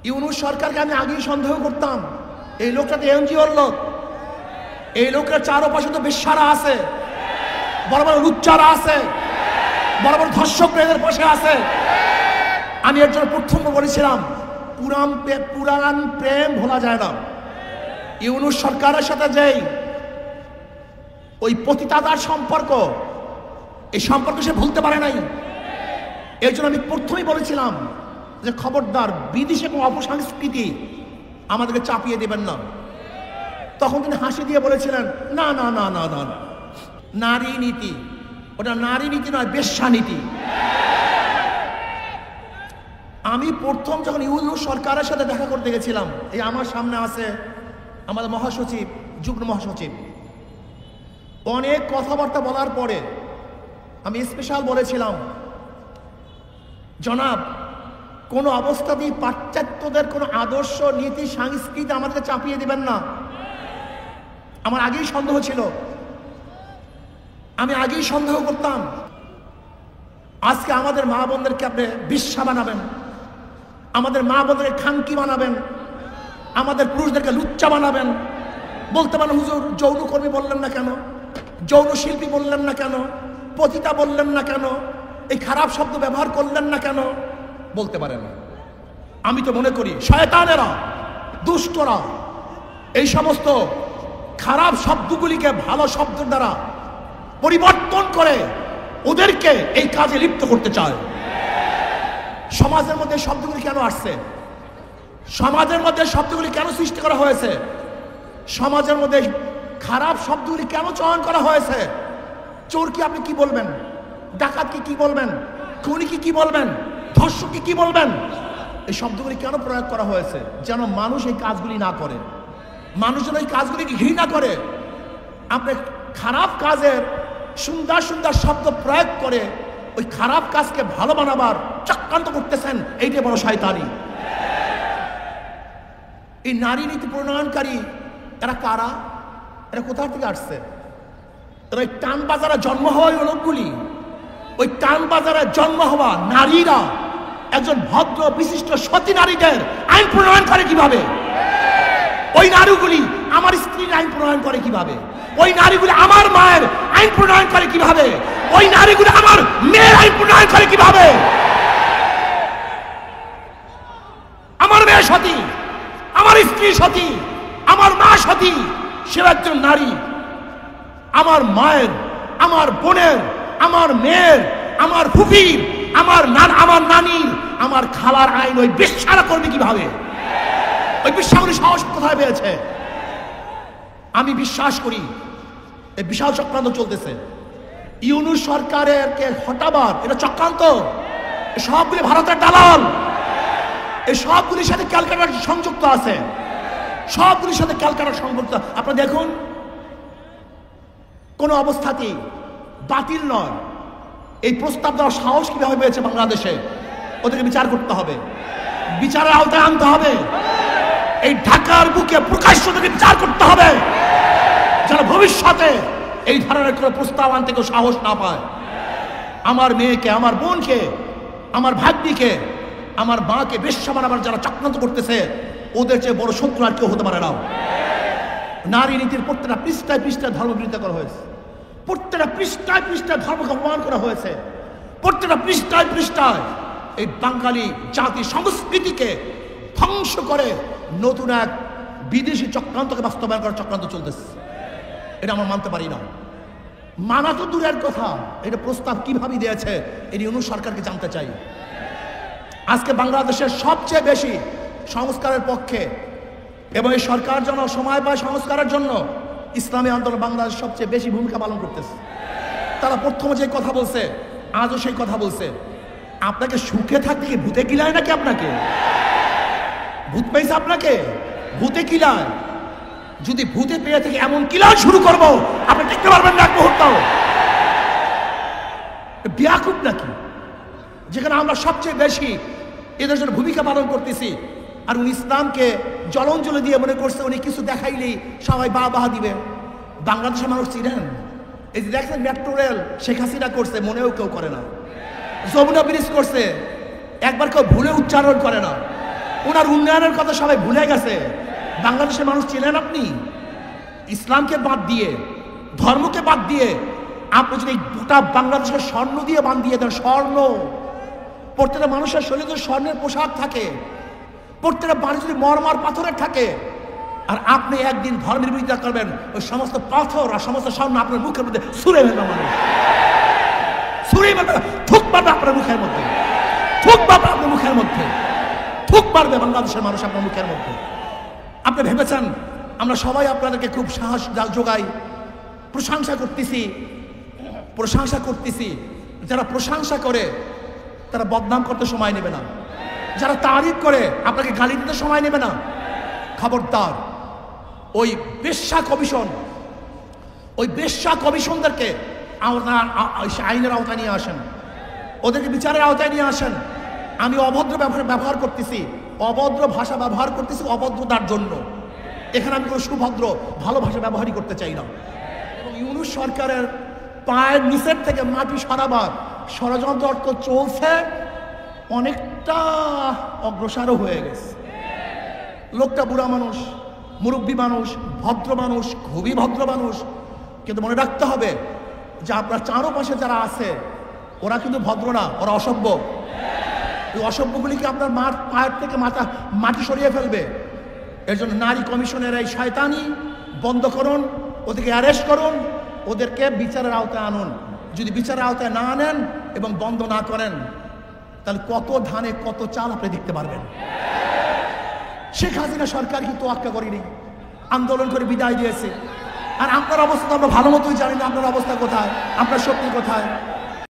ইউনূস সরকারকে আমি আগেই সন্দেহ করতাম, এই লোকটা তো এনজিওর লোক, এই লোকের চারপাশে তো বেশ্যারা আছে, বড় বড় লুচ্চারা আছে, বড় বড় ধর্ষক এদের পাশে আছে। আমি এর জন্য প্রথম বলেছিলাম পুরাণ প্রেম ভোলা যায় না। ইউনূস সরকারের সাথে যেই ওই পতিতাদার সম্পর্ক, এই সম্পর্ক সে ভুলতে পারে নাই। এর জন্য আমি প্রথমেই বলেছিলাম যে খবরদার বিদেশি এবং অপসংস্কৃতি আমাদেরকে চাপিয়ে দেবেন না। তখন তিনি হাসি দিয়ে বলেছিলেন, না না না না না, নারী নীতি, ওটা নারী নীতি নয়, বেশ্যা নীতি। আমি প্রথম যখন ইউনূস সরকারের সাথে দেখা করতে গেছিলাম, এই আমার সামনে আছে আমাদের মহাসচিব, যুগ্ম মহাসচিব, অনেক কথাবার্তা বলার পরে আমি স্পেশাল বলেছিলাম, জনাব কোনো অবস্থাতেই পাশ্চাত্যদের কোনো আদর্শ নীতি সংস্কৃতি আমাদেরকে চাপিয়ে দিবেন না। আমার আগেই সন্দেহ ছিল, আমি আগেই সন্দেহ করতাম। আজকে আমাদের মা বোনদেরকে আপনি বিশ্বা বানাবেন, আমাদের মা বোনদেরকে খানকি বানাবেন, আমাদের পুরুষদেরকে লুচ্চা বানাবেন। বলতে পারেন হুজুর যৌনকর্মী বললেন না কেন, যৌন শিল্পী বললেন না কেন, পতিতা বললেন না কেন, এই খারাপ শব্দ ব্যবহার করলেন না কেন? বলতে পারেন। আমি তো মনে করি শয়তানেরা, দুষ্টরা এই সমস্ত খারাপ শব্দগুলিকে ভালো শব্দের দ্বারা পরিবর্তন করে ওদেরকে এই কাজে লিপ্ত করতে চায়। সমাজের মধ্যে শব্দগুলি কেন আসছে? সমাজের মধ্যে শব্দগুলি কেন সৃষ্টি করা হয়েছে? সমাজের মধ্যে খারাপ শব্দগুলি কেন চয়ন করা হয়েছে? চোরকে আপনি কি বলবেন? ডাকাতকে কি বলবেন? খুনিকে কি বলবেন? ধর্ষককে কি বলবেন? এই শব্দগুলি কেন প্রয়োগ করা হয়েছে? যেন মানুষ এই কাজগুলি না করে, মানুষ যেন এই কাজগুলিকে ঘৃণা করে। আপনি খারাপ কাজের সুন্দর সুন্দর শব্দ প্রয়োগ করে ওই খারাপ কাজকে ভালো বানাবার চক্রান্ত করতেছেন, এইটাই বড় শয়তানি। এই নারী নীতি প্রণয়নকারী এরা কারা? এরা কোথা থেকে আসছে? এরা ওই টান বাজারে জন্ম হওয়া লোকগুলি, ওই টান বাজারে জন্ম হওয়া নারীরা একজন ভদ্র বিশিষ্ট সতী নারীদের আইন প্রণয়ন করে কিভাবে? ওই নারীগুলি আমার স্ত্রীর আইন প্রণয়ন করে কিভাবে? ওই নারীগুলি আমার মায়ের আইন প্রণয়ন করে কিভাবে? ওই নারীগুলি আমার মেয়ের আইন প্রণয়ন করে কিভাবে? আমার মেয়ে সতী, আমার স্ত্রী সতী, আমার মা সতী, সে একজন নারী। আমার মায়ের, আমার বোনের, আমার মেয়ের, আমার ফুফির, আমার নানির, আমার খালার আইন ওই বেশ্যারা করবে কিভাবে? ওই বেশ্যাগুলি সাহস কোথায় পেয়েছে? আমি বিশ্বাস করি এই বিশাল চক্রান্ত চলতেছে। ইউনূস সরকারের কে হটাবার এটা চক্রান্ত। সবগুলি ভারতের দালাল, এই সবগুলির সাথে ক্যালকাটা সংযুক্ত আছে, সবগুলির সাথে ক্যালকাটা সংযুক্ত। আপনারা দেখুন, কোন অবস্থাতেই বাতিল নয়। এই প্রস্তাব দেওয়ার সাহস কিভাবে পেয়েছে বাংলাদেশে? ওদেরকে বিচার করতে হবে, বিচারের আওতায় আনতে হবে। এই ঢাকার বুকে প্রকাশ্য থেকে বিচার করতে হবে, যেন ভবিষ্যতে এই ধরনের কোনো প্রস্তাব আনতে কেউ সাহস না পায়। আমার মেয়েকে, আমার বোনকে, আমার ভাগ্নিকে, আমার মাকে বেশ্যা বানাবার যারা চক্রান্ত করতেছে, ওদের চেয়ে বড় শত্রু আর কেউ হতে পারে না। নারী নীতির প্রত্যেকটা পৃষ্ঠায় পৃষ্ঠায় ধর্ম বিরোধিতা করা হয়েছে, প্রত্যেকটা পৃষ্ঠায় পৃষ্ঠায় ধর্মকে অপমান করা হয়েছে, প্রত্যেকটা পৃষ্ঠায় পৃষ্ঠায় এই বাঙালি জাতি সংস্কৃতিকে ধ্বংস করে নতুন এক বিদেশি চক্রান্তকে বাস্তবায়ন করার চক্রান্ত চলতেছে। এটা আমরা মানতে পারি না। মানা তো দূরের কথা, এটা প্রস্তাব কিভাবে দিয়েছে এই ইউনূস সরকারকে জানতে চাই। আজকে বাংলাদেশের সবচেয়ে বেশি সংস্কারের পক্ষে এবং এই সরকার যেন সময় পায় সংস্কারের জন্য, ইসলামী আন্দোলন বাংলাদেশ সবচেয়ে বেশি ভূমিকা পালন করতেছে। তারা প্রথমে যে কথা বলছে, আজও সেই কথা বলছে। আপনাকে সুখে থাকতে কি ভূতে কিলায় নাকি? আপনাকে ভূত পেয়েছে? আপনাকে ভূতে কিলায়? যদি ভূতে পেয়ে থেকে এমন কিলায় শুরু করবো, আপনি দেখতে পারবেন না এক মুহূর্ত। বিয়াকুব নাকি, যেখানে আমরা সবচেয়ে বেশি এদের জন্য ভূমিকা পালন করতেছি, আর উনি ইসলামকে জলঞ্জলি দিয়ে মনে করছে উনি কিছু দেখাইলেই সবাই বাহবা দিবে। বাংলাদেশের মানুষ চিনেন? এই যে দেখছেন মেট্রো রেল শেখ হাসিনা করছে, মনেও কেউ করে না। যমুনা ব্রিজ করছে, একবার কেউ ভুলে উচ্চারণ করে না। ওনার উন্নয়নের কথা সবাই ভুলে গেছে। বাংলাদেশের মানুষ ছিলেন আপনি ইসলামকে বাদ দিয়ে, ধর্মকে বাদ দিয়ে আপনি যদি গোটা বাংলাদেশকে স্বর্ণ দিয়ে বান্ধিয়ে দেন, স্বর্ণ, প্রত্যেকটা মানুষের শরীরে যদি স্বর্ণের পোশাক থাকে, প্রত্যেকটা বাড়ি যদি মরমার পাথরের থাকে, আর আপনি একদিন ধর্মের বিরোধিতা করবেন, ওই সমস্ত পাথর আর সমস্ত স্বর্ণ আপনার মুখের মধ্যে ছুঁড়ে ফেলবে মানুষ, ছুঁড়ে ফেলবে, থুক মারবে আপনার মুখের মধ্যে, থুক মারবে আপনার মুখের মধ্যে, থুক মারবে বাংলাদেশের মানুষ আপনার মুখের মধ্যে। আপনি ভেবেছেন আমরা সবাই আপনাদেরকে খুব সাহস যোগাই, প্রশংসা করতেছি। যারা প্রশংসা করে তারা বদনাম করতে সময় নেবে না, যারা তারিফ করে আপনাকে গালি দিতে সময় নেবে না। খবরদার, ওই বেশ্যা কমিশনদেরকে আইনের আওতায় নিয়ে আসেন, ওদেরকে বিচারের আওতায় নিয়ে আসেন। আমি অভদ্র ব্যবহার করতেছি, অভদ্র ভাষা ব্যবহার করতেছি অভদ্রতার জন্য। এখানে আমি কোনো সুভদ্র ভালো ভাষা ব্যবহারই করতে চাই না। এবং ইউনূস সরকারের পায়ের নিচের থেকে মাটি সরাবার ষড়যন্ত্র চলছে, অনেকটা অগ্রসরও হয়ে গেছে। লোকটা বুড়া মানুষ, মুরব্বী মানুষ, ভদ্র মানুষ, খুবই ভদ্র মানুষ, কিন্তু মনে রাখতে হবে যে আপনার চারপাশে যারা আছে ওরা কিন্তু ভদ্র না, ওরা অসভ্য। এই অসভ্যগুলিকে আপনার পায়ের থেকে মাটি সরিয়ে ফেলবে। এর জন্য নারী কমিশনের এই শয়তানি বন্ধ করুন, ওদেরকে অ্যারেস্ট করুন, ওদেরকে বিচারের আওতায় আনুন। যদি বিচারের আওতায় না আনেন এবং বন্ধ না করেন, তাহলে কত ধানে কত চাল আপনি দেখতে পারবেন। শেখ হাসিনা সরকার কিন্তু তোয়াক্কা করেনি, আন্দোলন করে বিদায় দিয়েছে। আর আপনার অবস্থা তো আমরা ভালো মতোই জানি না, আপনার অবস্থা কোথায়, আপনার শক্তি কোথায়।